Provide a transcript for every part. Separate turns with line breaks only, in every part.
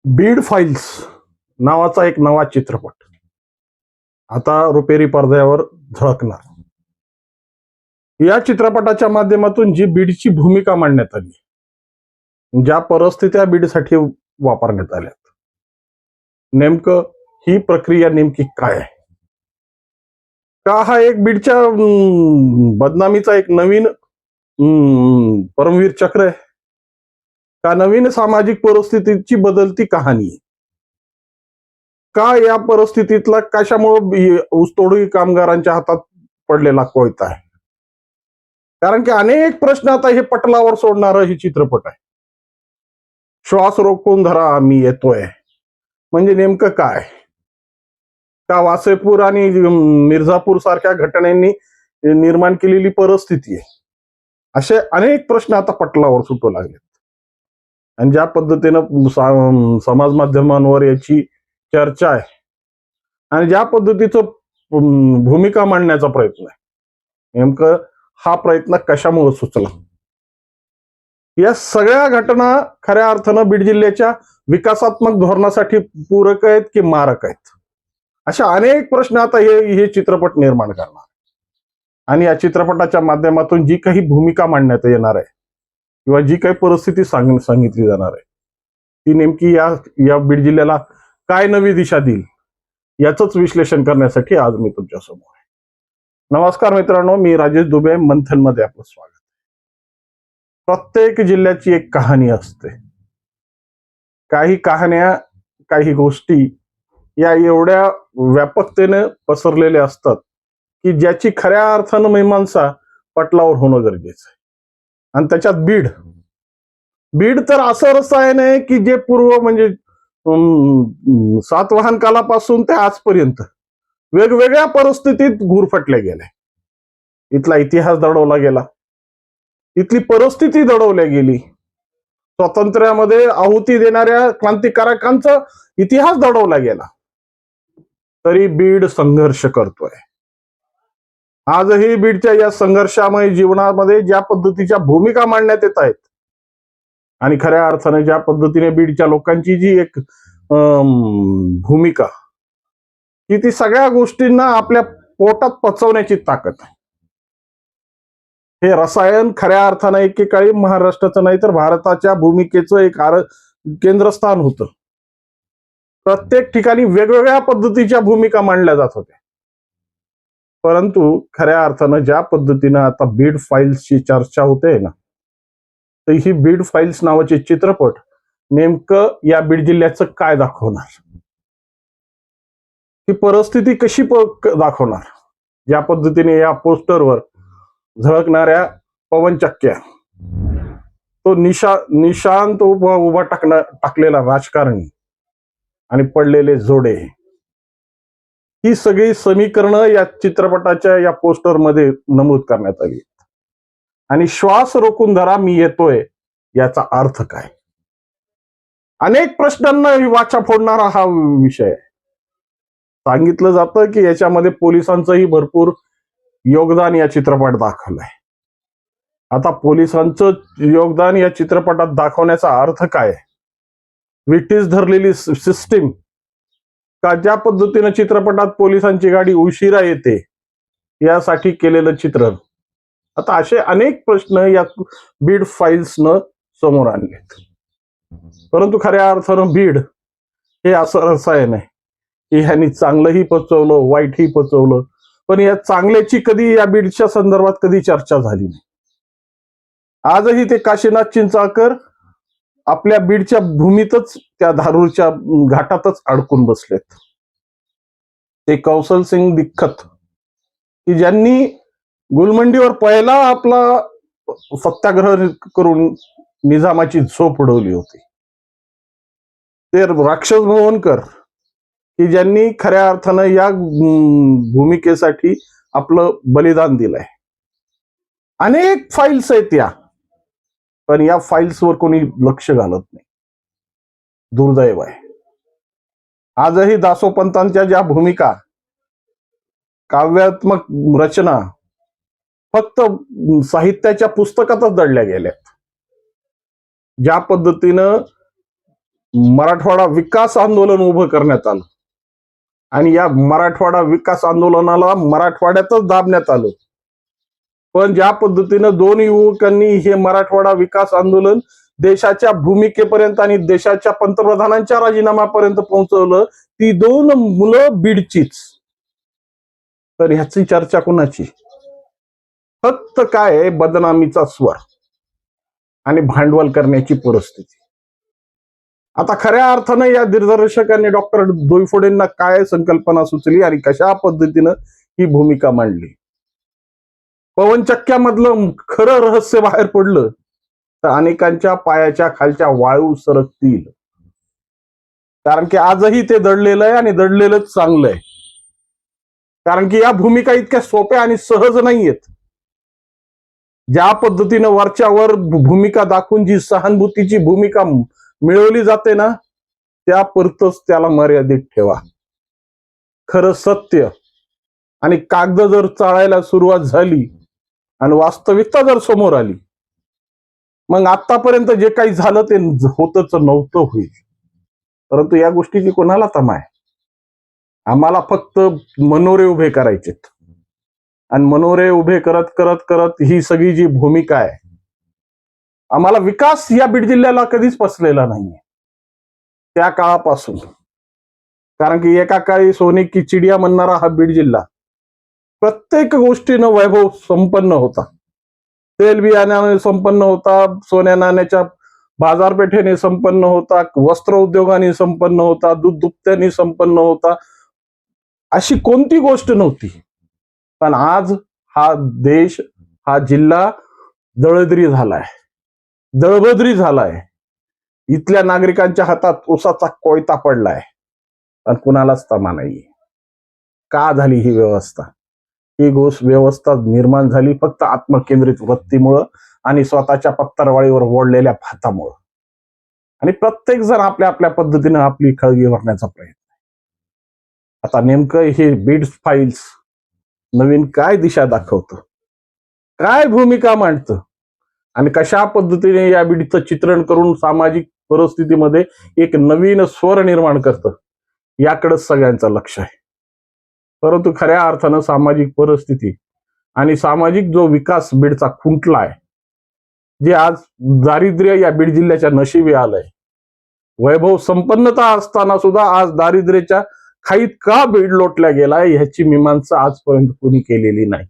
Beed files नावाचा एक नवा चित्रपट आता रुपेरी पडद्यावर झळकणार. या चित्रपटाच्या माध्यमातून जी बीडची भूमिका मांडण्यात आली, ज्या परिस्थित्या बीडसाठी वापरण्यात आल्या, नेमकं ही प्रक्रिया नेमकी काय आहे? का हा एक बीडच्या बदनामीचा एक नवीन परमवीर चक्र आहे? का नवीन सामाजिक परिस्थितीची बदलती कहाणी आहे? का या परिस्थितीतला कशामुळे ऊसतोडणी कामगारांच्या हातात पडलेला कोयता आहे? कारण की अनेक प्रश्न आता हे पटलावर सोडणारं हे चित्रपट आहे. श्वास रोखून धरा मी येतोय म्हणजे नेमकं काय? का वासेपूर आणि मिर्झापूर सारख्या घटनांनी निर्माण केलेली परिस्थिती आहे? असे अनेक प्रश्न आता पटलावर सुटू लागले. आणि ज्या पद्धतीनं समाज माध्यमांवर याची चर्चा आहे आणि ज्या पद्धतीचं भूमिका मांडण्याचा प्रयत्न आहे, नेमकं हा प्रयत्न कशामुळे सुचला? या सगळ्या घटना खऱ्या अर्थानं बीड जिल्ह्याच्या विकासात्मक धोरणासाठी पूरक आहेत की मारक आहेत? अशा अनेक प्रश्न आता हे चित्रपट निर्माण करणार. आणि या चित्रपटाच्या माध्यमातून जी काही भूमिका मांडण्यात येणार आहे किंवा जी काही परिस्थिती सांगितली जाणार आहे, ती नेमकी या बीड जिल्ह्याला काय नवी दिशा देईल याच विश्लेषण करण्यासाठी आज मी तुमच्या समोर आहे. नमस्कार मित्रांनो, मी राजेश दुबे. मंथन मध्ये आपलं स्वागत. प्रत्येक जिल्ह्याची एक कहाणी असते. काही कहाण्या, काही गोष्टी या एवढ्या व्यापकतेने पसरलेल्या असतात की ज्याची खऱ्या अर्थानं मीमांसा पटलावर होणं गरजेचं आहे. आणि त्याच्यात बीड तर असं रसायन आहे की जे पूर्व म्हणजे सातवाहन कालापासून ते आजपर्यंत वेगवेगळ्या परिस्थितीत गुरफटले गेले. इथला इतिहास दडवला गेला, इथली परिस्थिती दडवल्या गेली. स्वातंत्र्यामध्ये आहुती देणाऱ्या क्रांतिकारकांचा इतिहास दडवला गेला. तरी बीड संघर्ष करतोय. आजही बीडच्या या संघर्षामय जीवनामध्ये ज्या पद्धतीच्या भूमिका मांडण्यात येत आहेत आणि खऱ्या अर्थाने ज्या पद्धतीने बीडच्या लोकांची जी एक भूमिका, की ती सगळ्या गोष्टींना आपल्या पोटात पचवण्याची ताकद आहे. हे रसायन खऱ्या अर्थानं एकेकाळी महाराष्ट्राचं नाही तर भारताच्या भूमिकेचं एक केंद्रस्थान होतं. प्रत्येक ठिकाणी वेगवेगळ्या पद्धतीच्या भूमिका मांडल्या जात होत्या. परंतु खऱ्या अर्थानं ज्या पद्धतीनं आता बीड फाईल्सची चर्चा होते ना, तर ही बीड फाईल्स नावाचे चित्रपट नेमकं या बीड जिल्ह्याचं काय दाखवणार? ही परिस्थिती कशी दाखवणार? ज्या पद्धतीने या पोस्टरवर झळकणाऱ्या पवनचक्क्या, तो निशांत उभा टाकलेला राजकारणी आणि पडलेले जोडे, ही सगळी समीकरणं या चित्रपटाच्या या पोस्टरमध्ये नमूद करण्यात आली. आणि श्वास रोखून धरा मी येतोय याचा अर्थ काय? अनेक प्रश्नांना वाचा फोडणारा हा विषय आहे. सांगितलं जातं की याच्यामध्ये पोलिसांचंही भरपूर योगदान या चित्रपट दाखवलंय. आता पोलिसांचं योगदान या चित्रपटात दाखवण्याचा अर्थ काय? विटीस धरलेली सिस्टीम का ज्या पद्धतीनं चित्रपटात पोलिसांची गाडी उशिरा येते यासाठी केलेलं चित्रण? आता असे अनेक प्रश्न या बीड फाईल्सनं समोर आणलेत. परंतु खऱ्या अर्थानं बीड हे असं रसायन आहे की ह्यांनी चांगलंही पचवलं, वाईटही पचवलं, पण या चांगल्याची कधी या बीडच्या संदर्भात कधी चर्चा झाली नाही. आजही ते काशीनाथ चिंचाळकर आपल्या बीडच्या भूमीतच, त्या धारूरच्या घाटातच अडकून बसलेत. ते कौशल सिंग दिक्खत की ज्यांनी गुलमंडीवर पहिला आपला सत्याग्रह करून निजामाची झोप उडवली होती. ते राक्षस भवनकर की ज्यांनी खऱ्या अर्थानं या भूमिकेसाठी आपलं बलिदान दिलंय. अनेक फाईल्स आहेत या, पण या फाईल्सवर कोणी लक्ष घालत नाही. दुर्दैव आहे. आजही दासोपंतांच्या ज्या भूमिका, काव्यात्मक रचना फक्त साहित्याच्या पुस्तकातच दडल्या गेल्यात. ज्या पद्धतीनं मराठवाडा विकास आंदोलन उभं करण्यात आलं आणि या मराठवाडा विकास आंदोलनाला मराठवाड्यातच दाबण्यात आलं. पण ज्या पद्धतीनं दोन युवकांनी हे मराठवाडा विकास आंदोलन देशाच्या भूमिकेपर्यंत आणि देशाच्या पंतप्रधानांच्या राजीनाम्यापर्यंत पोहोचवलं, ती दोन मुलं बीडचीच. तर ह्याची चर्चा कुणाची? फक्त काय आहे, बदनामीचा स्वर आणि भांडवल करण्याची परिस्थिती. आता खऱ्या अर्थानं या दिग्दर्शकांनी डॉक्टर डोईफोडेंना काय संकल्पना सुचली आणि कशा पद्धतीनं ही भूमिका मांडली. पवनचक्क्यामधलं खरं रहस्य बाहेर पडलं तर अनेकांच्या पायाच्या खालच्या वाळू सरकतील. कारण की आजही ते दडलेलं आहे आणि दडलेलंच चांगलं आहे. कारण की या भूमिका इतक्या सोप्या आणि सहज नाहीयेत. ज्या पद्धतीनं वरच्यावर भूमिका दाखवून जी सहानुभूतीची भूमिका मिळवली जाते ना, त्यापुरतच त्याला मर्यादित ठेवा. खरं सत्य आणि कागद जर चाळायला सुरुवात झाली आणि वास्तविकता जर समोर आली, मग आतापर्यंत जे काही झालं ते होतच नव्हतं होईल. परंतु या गोष्टीची कोणाला तमा आहे? आम्हाला फक्त मनोरे उभे करायचेत आणि मनोरे उभे करत करत करत ही सगळी जी भूमिका आहे, आम्हाला विकास या बीड जिल्ह्याला कधीच पचलेला नाहीये त्या काळापासून. कारण की एका काळी सोने की चिडिया म्हणणारा हा बीड जिल्हा प्रत्येक गोष्टीनं वैभव संपन्न होता. तेल बियाण्याने संपन्न होता, सोन्या नाण्याच्या बाजारपेठेने संपन्न होता, वस्त्र उद्योगाने संपन्न होता, दूध दुभत्याने संपन्न होता. अशी कोणती गोष्ट नव्हती. पण आज हा देश, हा जिल्हा दळदरी झालाय, दळबद्री झालाय. इथल्या नागरिकांच्या हातात उसाचा कोयता पडलाय पण कुणालाच तमा नाहीये. का झाली ही व्यवस्था? ही व्यवस्था निर्माण झाली फक्त आत्मकेंद्रित वृत्तीमुळं आणि स्वतःच्या पत्तरवाळीवर ओढलेल्या भातामुळं. आणि प्रत्येक जण आपल्या आपल्या पद्धतीनं आपली खळगी भरण्याचा प्रयत्न. आता नेमकं हे बीड फाईल्स नवीन काय दिशा दाखवतं, काय भूमिका मांडतं आणि कशा पद्धतीने या बीडचं चित्रण करून सामाजिक परिस्थितीमध्ये एक नवीन स्वर निर्माण करतं, याकडे सगळ्यांचं लक्ष आहे. परंतु खऱ्या अर्थानं सामाजिक परिस्थिती आणि सामाजिक जो विकास बीडचा खुंटला आहे, जे आज दारिद्र्य या बीड जिल्ह्याच्या नशिबी आलंय. वैभव संपन्नता असताना सुद्धा आज दारिद्र्याच्या खाईत का बीड लोटल्या गेलाय ह्याची मीमांसा आजपर्यंत कोणी केलेली नाही.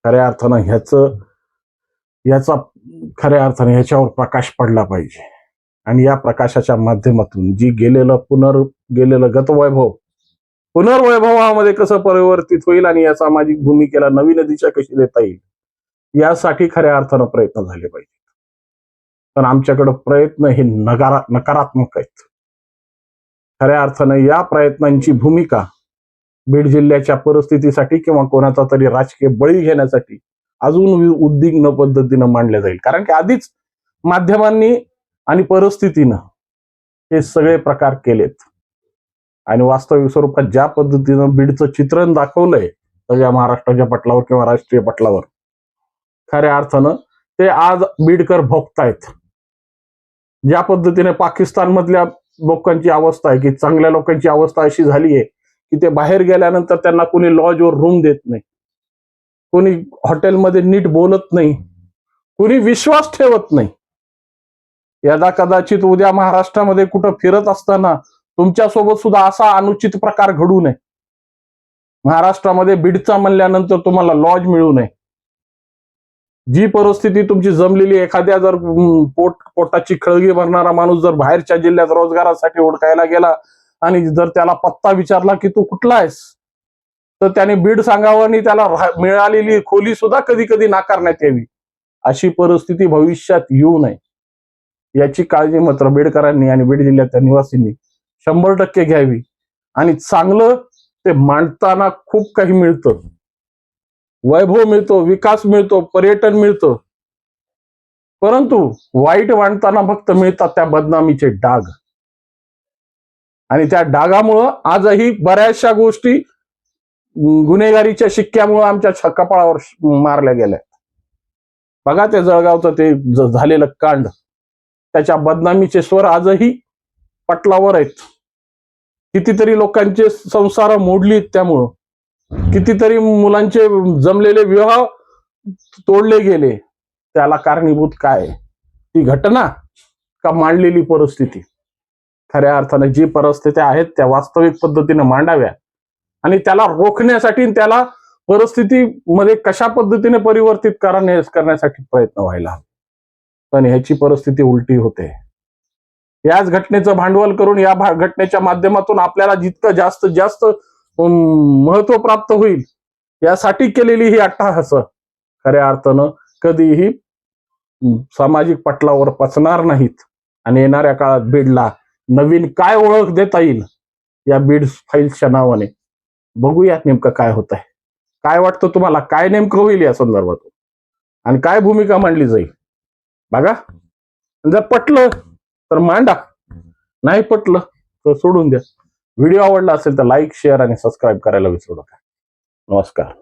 खऱ्या अर्थानं याचा खऱ्या अर्थाने ह्याच्यावर प्रकाश पडला पाहिजे आणि या प्रकाशाच्या माध्यमातून जी गेलेलं गतवैभव पुनर्वैभवामध्ये कसं परिवर्तित होईल आणि या सामाजिक भूमिकेला नवीन दिशा कशी देता येईल यासाठी खऱ्या अर्थानं प्रयत्न झाले पाहिजे. पण आमच्याकडे प्रयत्न हे नकारात्मक आहेत. खऱ्या अर्थानं या प्रयत्नांची भूमिका बीड जिल्ह्याच्या परिस्थितीसाठी किंवा कोणाचा तरी राजकीय बळी घेण्यासाठी अजून उद्विग्न पद्धतीनं मांडले जाईल. कारण की आधीच माध्यमांनी आणि परिस्थितीनं हे सगळे प्रकार केलेत आणि वास्तविक स्वरूपात ज्या पद्धतीनं बीडचं चित्रण दाखवलंय सगळ्या महाराष्ट्राच्या पटलावर किंवा राष्ट्रीय पटलावर, खऱ्या अर्थानं ते आज बीडकर भोगतायत. ज्या पद्धतीने पाकिस्तान मधल्या लोकांची अवस्था आहे की चांगल्या लोकांची अवस्था अशी झाली आहे की ते बाहेर गेल्यानंतर त्यांना कोणी लॉजवर रूम देत नाही, कोणी हॉटेलमध्ये नीट बोलत नाही, कोणी विश्वास ठेवत नाही. यदा कदाचित उद्या महाराष्ट्रामध्ये कुठं फिरत असताना तुमच्यासोबत सुद्धा असा अनुचित प्रकार घडू नये. महाराष्ट्रामध्ये बीडचा म्हणल्यानंतर तुम्हाला लॉज मिळू नये. जी परिस्थिती तुमची जमलेली, एखाद्या जर पोटाची खळगी भरणारा माणूस जर बाहेरच्या जिल्ह्यात रोजगारासाठी ओळखायला गेला आणि जर त्याला पत्ता विचारला की तू कुठला आहेस, तर त्याने बीड सांगावं आणि त्याला मिळालेली खोली सुद्धा कधी कधी नाकारण्यात यावी. अशी परिस्थिती भविष्यात येऊ नये याची काळजी मात्र बीडकरांनी आणि बीड जिल्ह्याच्या निवासींनी 100% घ्यावी. आणि चांगलं ते मांडताना खूप काही मिळतं, वैभव मिळतो, विकास मिळतो, पर्यटन मिळतं. परंतु वाईट मांडताना फक्त मिळतात त्या बदनामीचे डाग आणि त्या डागामुळं आजही बऱ्याचशा गोष्टी गुन्हेगारीच्या शिक्क्यामुळे आमच्या कपाळावर मारल्या गेल्या. बघा ते जळगावचं ते झालेलं कांड, त्याच्या बदनामीचे स्वर आजही पटलावर आहेत. कितीतरी लोकांचे संसार मोडलीत त्यामुळं, कितीतरी मुलांचे जमलेले विवाह तोडले गेले. त्याला कारणीभूत काय? ती घटना का मांडलेली परिस्थिती? खऱ्या अर्थाने जी परिस्थिती आहेत त्या वास्तविक पद्धतीने मांडाव्या आणि त्याला रोखण्यासाठी, त्याला परिस्थितीमध्ये कशा पद्धतीने परिवर्तित करण्यासाठी प्रयत्न व्हायला. पण ह्याची परिस्थिती उलटी होते. याच घटनेचं भांडवल करून, या घटनेच्या माध्यमातून आपल्याला जितकं जास्तीत जास्त महत्व प्राप्त होईल यासाठी केलेली ही अट्टहास खऱ्या अर्थानं कधीही सामाजिक पटलावर पचणार नाहीत. आणि येणाऱ्या काळात बीडला नवीन काय ओळख देता येईल या बीड फाईल्सच्या नावाने बघूयात नेमकं काय होत आहे. काय वाटतं तुम्हाला? काय नेमकं होईल या संदर्भात आणि काय भूमिका मांडली जाईल बघा. जर पटलं तर मांडा, नाही पटलं तर सोडून द्या. व्हिडिओ आवडला असेल तर लाईक, शेअर आणि सबस्क्राईब करायला विसरू नका. नमस्कार.